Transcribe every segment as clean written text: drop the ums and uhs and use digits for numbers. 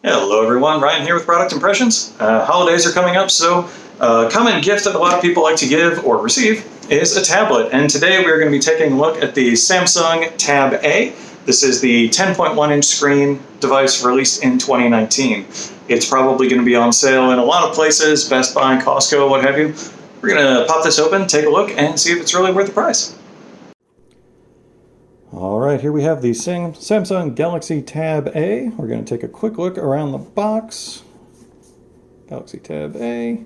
Hello everyone, Ryan here with Product Impressions. Holidays are coming up, so a common gift that a lot of people like to give or receive is a tablet. And today we're going to be taking a look at the Samsung Tab A. This is the 10.1-inch screen device released in 2019. It's probably going to be on sale in a lot of places, Best Buy, Costco, what have you. We're going to pop this open, take a look, and see if it's really worth the price. Alright, here we have the Samsung Galaxy Tab A. We're going to take a quick look around the box. Galaxy Tab A.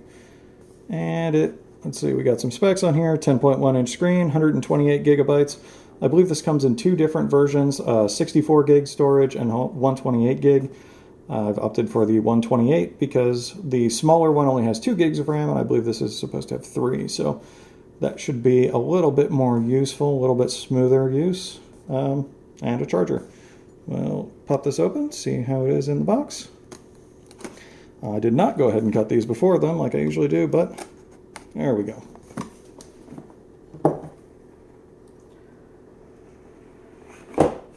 And let's see, we got some specs on here. 10.1-inch screen, 128 gigabytes. I believe this comes in two different versions, 64 gig storage and 128 gig. I've opted for the 128 because the smaller one only has 2 gigs of RAM, and I believe this is supposed to have 3. So that should be a little bit more useful, a little bit smoother use. And a charger. We'll pop this open, see how it is in the box. I did not go ahead and cut these before them like I usually do, but there we go.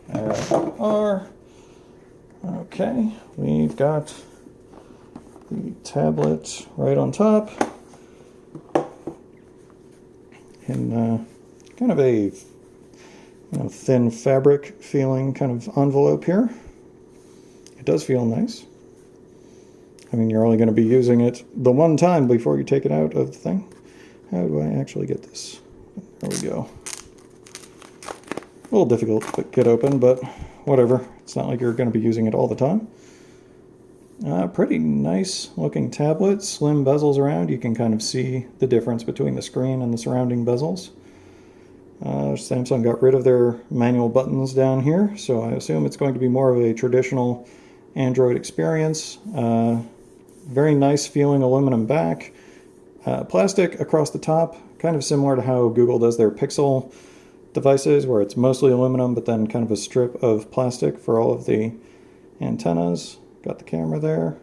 There we are. Okay, we've got the tablet right on top. In kind of a thin fabric feeling kind of envelope here. It does feel nice. I mean, you're only going to be using it the one time before you take it out of the thing. How do I actually get this? There we go. A little difficult to get open, but whatever. It's not like you're going to be using it all the time. Pretty nice looking tablet. Slim bezels around. You can kind of see the difference between the screen and the surrounding bezels. Samsung got rid of their manual buttons down here, so I assume it's going to be more of a traditional Android experience. Very nice feeling aluminum back. Plastic across the top, kind of similar to how Google does their Pixel devices, where it's mostly aluminum, but then kind of a strip of plastic for all of the antennas. Got the camera there.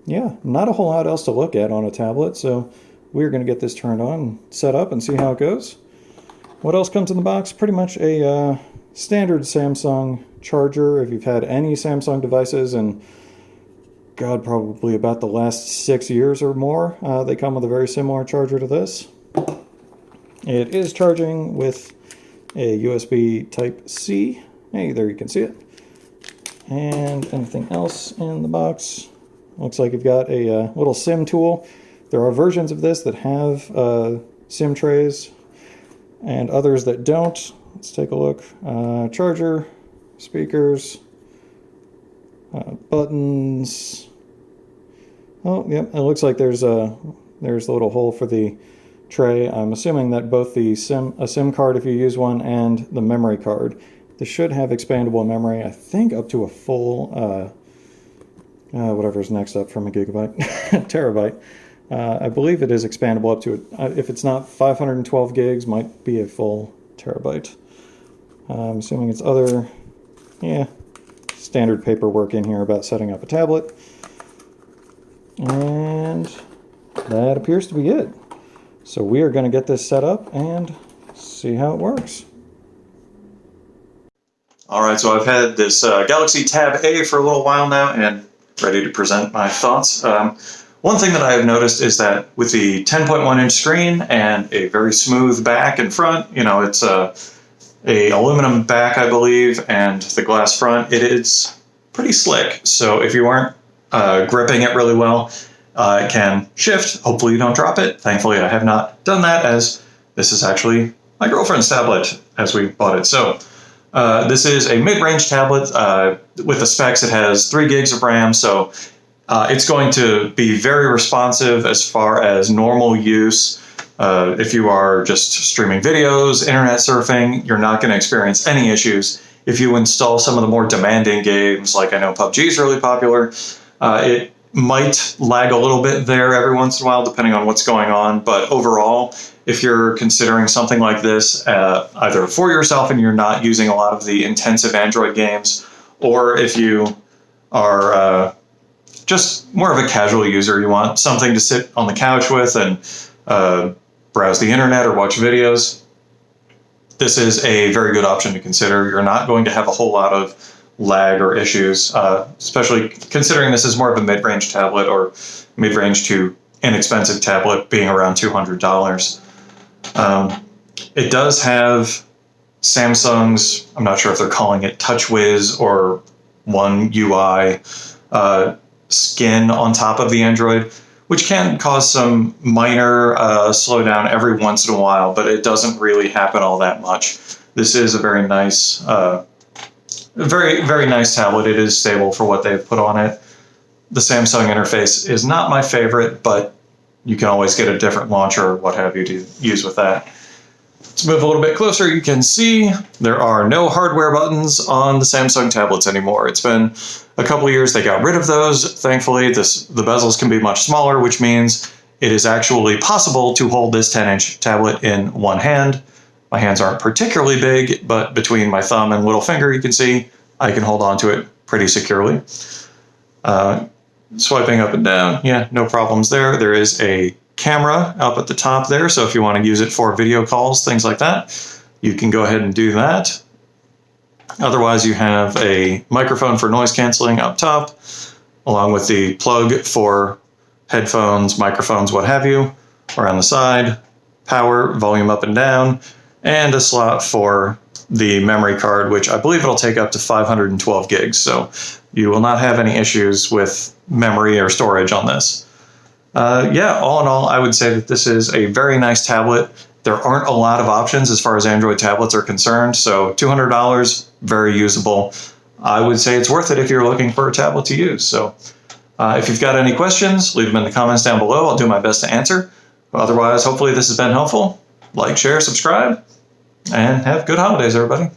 Yeah, not a whole lot else to look at on a tablet, so we're going to get this turned on, set up, and see how it goes. What else comes in the box? Pretty much a standard Samsung charger. If you've had any Samsung devices, and God, probably about the last 6 years or more, they come with a very similar charger to this. It is charging with a USB Type-C. Hey, there you can see it. And anything else in the box? Looks like you've got a little SIM tool. There are versions of this that have SIM trays, and others that don't. Let's take a look. Charger, speakers, buttons. Oh, yep, it looks like there's the little hole for the tray. I'm assuming that both a SIM card if you use one and the memory card. This should have expandable memory, I think up to a full, whatever's next up from a gigabyte, terabyte. I believe it is expandable up to, if it's not 512 gigs, might be a full terabyte. I'm assuming it's other, standard paperwork in here about setting up a tablet. And that appears to be it. So we are going to get this set up and see how it works. Alright, so I've had this Galaxy Tab A for a little while now and ready to present my thoughts. One thing that I have noticed is that with the 10.1-inch screen and a very smooth back and front, it's a aluminum back, I believe, and the glass front, it is pretty slick. So if you aren't gripping it really well, it can shift. Hopefully you don't drop it. Thankfully, I have not done that, as this is actually my girlfriend's tablet as we bought it. So this is a mid-range tablet. With the specs, it has 3 gigs of RAM, so it's going to be very responsive as far as normal use. If you are just streaming videos, internet surfing, you're not going to experience any issues. If you install some of the more demanding games, like I know PUBG is really popular, it might lag a little bit there every once in a while, depending on what's going on. But overall, if you're considering something like this, either for yourself and you're not using a lot of the intensive Android games, or if you are just more of a casual user, you want something to sit on the couch with and browse the internet or watch videos, this is a very good option to consider. You're not going to have a whole lot of lag or issues, especially considering this is more of a mid-range tablet, or mid-range to inexpensive tablet, being around $200. It does have Samsung's, I'm not sure if they're calling it TouchWiz or One UI skin on top of the Android, which can cause some minor slowdown every once in a while, but it doesn't really happen all that much. This is a very nice, very nice tablet. It is stable for what they've put on it. The Samsung interface is not my favorite, but you can always get a different launcher or what have you to use with that. Let's move a little bit closer. You can see there are no hardware buttons on the Samsung tablets anymore. It's been a couple of years they got rid of those. Thankfully, the bezels can be much smaller, which means it is actually possible to hold this 10-inch tablet in one hand. My hands aren't particularly big, but between my thumb and little finger, you can see I can hold on to it pretty securely. Swiping up and down, yeah, no problems there. There is a camera up at the top there, so if you want to use it for video calls, things like that, you can go ahead and do that. Otherwise, you have a microphone for noise canceling up top, along with the plug for headphones, microphones, what have you, around the side, power, volume up and down, and a slot for the memory card, which I believe it'll take up to 512 gigs, so you will not have any issues with memory or storage on this. Yeah, all in all, I would say that this is a very nice tablet. There aren't a lot of options as far as Android tablets are concerned, so $200, very usable. I would say it's worth it if you're looking for a tablet to use. So if you've got any questions, leave them in the comments down below. I'll do my best to answer. Otherwise, hopefully this has been helpful. Like, share, subscribe, and have good holidays, everybody.